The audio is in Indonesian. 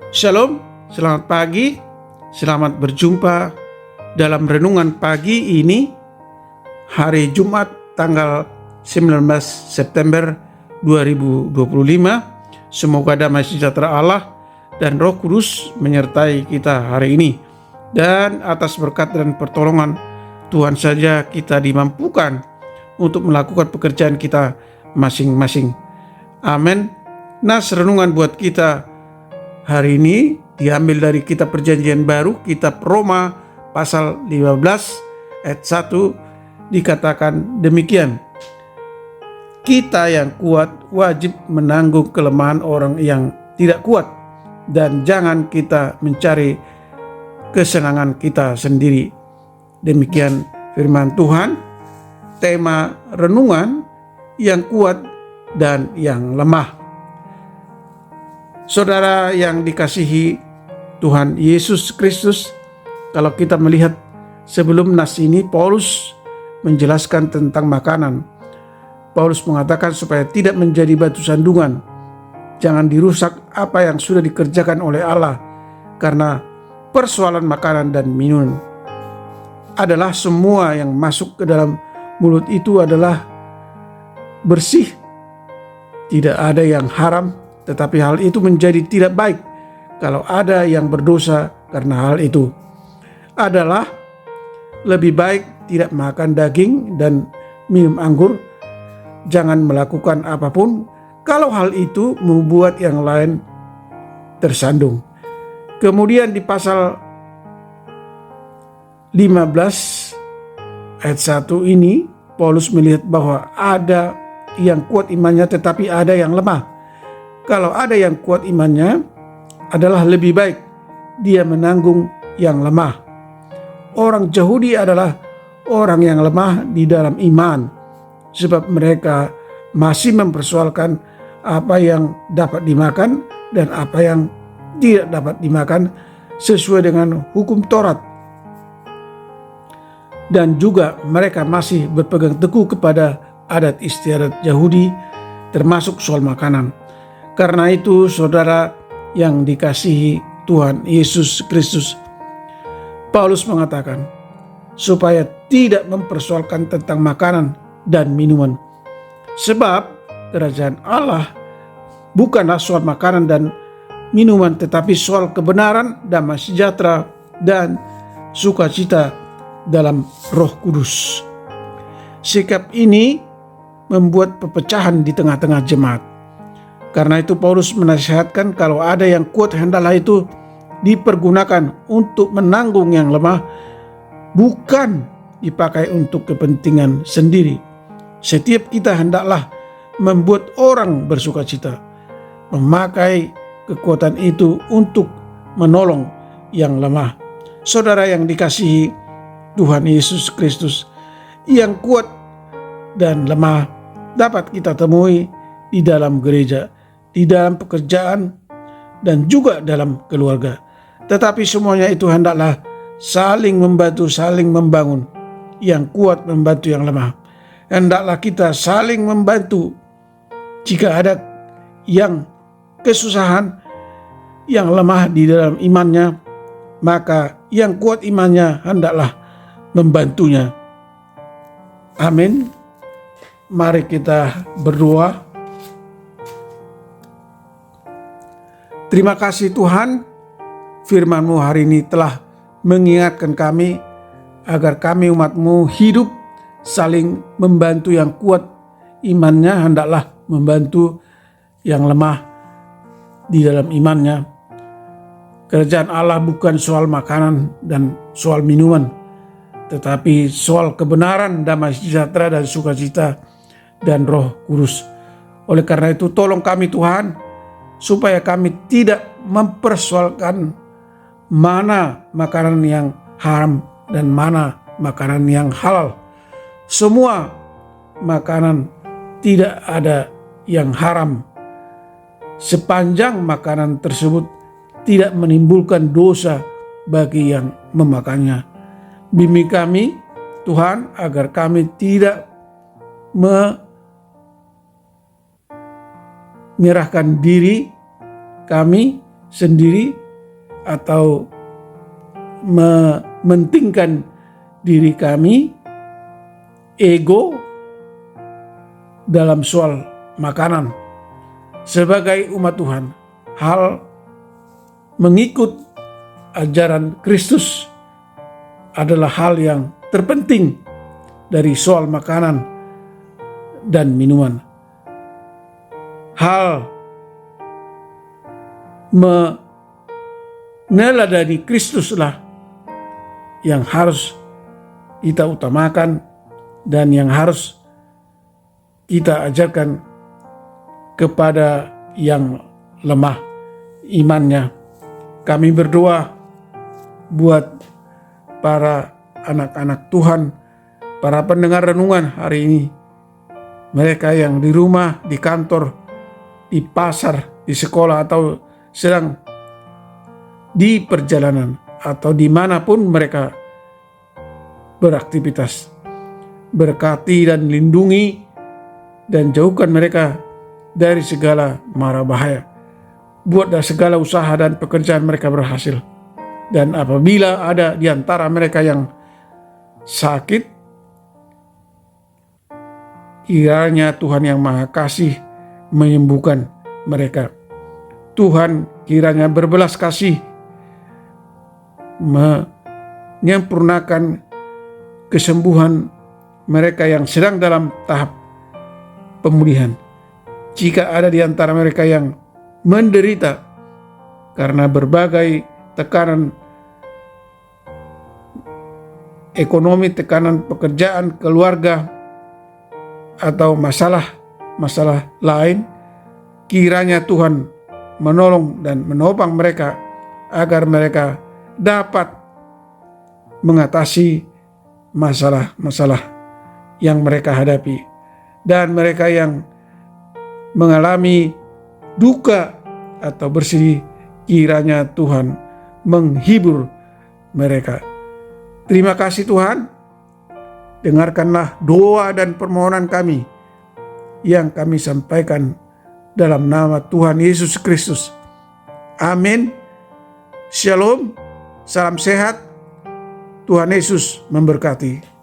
Shalom, selamat pagi, selamat berjumpa dalam renungan pagi ini, hari Jumat tanggal 19 September 2025. Semoga damai sejahtera Allah dan Roh Kudus menyertai kita hari ini. Dan atas berkat dan pertolongan Tuhan saja kita dimampukan untuk melakukan pekerjaan kita masing-masing. Amin. Nas renungan buat kita hari ini diambil dari kitab Perjanjian Baru, kitab Roma pasal 15 ayat 1, dikatakan demikian. Kita yang kuat wajib menanggung kelemahan orang yang tidak kuat, dan jangan kita mencari kesenangan kita sendiri. Demikian firman Tuhan. Tema renungan, yang kuat dan yang lemah. Saudara yang dikasihi Tuhan Yesus Kristus, kalau kita melihat sebelum nas ini, Paulus menjelaskan tentang makanan. Paulus mengatakan supaya tidak menjadi batu sandungan, jangan dirusak apa yang sudah dikerjakan oleh Allah, karena persoalan makanan dan minum adalah semua yang masuk ke dalam mulut itu adalah bersih, tidak ada yang haram. Tetapi hal itu menjadi tidak baik kalau ada yang berdosa karena hal itu. Adalah lebih baik tidak makan daging dan minum anggur. Jangan melakukan apapun kalau hal itu membuat yang lain tersandung. Kemudian di pasal 15 ayat 1 ini, Paulus melihat bahwa ada yang kuat imannya tetapi ada yang lemah. Kalau ada yang kuat imannya, adalah lebih baik dia menanggung yang lemah. Orang Yahudi adalah orang yang lemah di dalam iman, sebab mereka masih mempersoalkan apa yang dapat dimakan dan apa yang tidak dapat dimakan sesuai dengan hukum Taurat. Dan juga mereka masih berpegang teguh kepada adat istiadat Yahudi, termasuk soal makanan. Karena itu, saudara yang dikasihi Tuhan Yesus Kristus, Paulus mengatakan supaya tidak mempersoalkan tentang makanan dan minuman. Sebab kerajaan Allah bukanlah soal makanan dan minuman, tetapi soal kebenaran, damai sejahtera, dan sukacita dalam Roh Kudus. Sikap ini membuat perpecahan di tengah-tengah jemaat. Karena itu Paulus menasihatkan kalau ada yang kuat, hendaklah itu dipergunakan untuk menanggung yang lemah, bukan dipakai untuk kepentingan sendiri. Setiap kita hendaklah membuat orang bersukacita, memakai kekuatan itu untuk menolong yang lemah. Saudara yang dikasihi Tuhan Yesus Kristus, yang kuat dan lemah dapat kita temui di dalam gereja, di dalam pekerjaan, dan juga dalam keluarga. Tetapi semuanya itu hendaklah saling membantu, saling membangun. Yang kuat membantu yang lemah. Hendaklah kita saling membantu. Jika ada yang kesusahan, yang lemah di dalam imannya, maka yang kuat imannya hendaklah membantunya. Amin. Mari kita berdoa. Terima kasih Tuhan, firman-Mu hari ini telah mengingatkan kami agar kami umat-Mu hidup saling membantu. Yang kuat imannya hendaklah membantu yang lemah di dalam imannya. Kerajaan Allah bukan soal makanan dan soal minuman, tetapi soal kebenaran, damai sejahtera, dan sukacita dan Roh Kudus. Oleh karena itu tolong kami Tuhan, supaya kami tidak mempersoalkan mana makanan yang haram dan mana makanan yang halal. Semua makanan tidak ada yang haram, sepanjang makanan tersebut tidak menimbulkan dosa bagi yang memakannya. Bimbing kami Tuhan agar kami tidak menyerahkan diri kami sendiri atau mementingkan diri kami, ego dalam soal makanan. Sebagai umat Tuhan, hal mengikut ajaran Kristus adalah hal yang terpenting dari soal makanan dan minuman. Hal meneladani Kristuslah yang harus kita utamakan dan yang harus kita ajarkan kepada yang lemah imannya. Kami berdoa buat para anak-anak Tuhan, para pendengar renungan hari ini, mereka yang di rumah, di kantor, di pasar, di sekolah, atau sedang di perjalanan, atau dimanapun mereka beraktivitas. Berkati dan lindungi dan jauhkan mereka dari segala mara bahaya. Buatlah segala usaha dan pekerjaan mereka berhasil. Dan apabila ada di antara mereka yang sakit, kiranya Tuhan yang Maha Kasih menyembuhkan mereka. Tuhan kiranya berbelas kasih menyempurnakan kesembuhan mereka yang sedang dalam tahap pemulihan. Jika ada di antara mereka yang menderita karena berbagai tekanan ekonomi, tekanan pekerjaan, keluarga, atau masalah lain, kiranya Tuhan menolong dan menopang mereka agar mereka dapat mengatasi masalah-masalah yang mereka hadapi. Dan mereka yang mengalami duka atau bersedih, kiranya Tuhan menghibur mereka. Terima kasih Tuhan. Dengarkanlah doa dan permohonan kami yang kami sampaikan dalam nama Tuhan Yesus Kristus. Amin. Shalom. Salam sehat. Tuhan Yesus memberkati.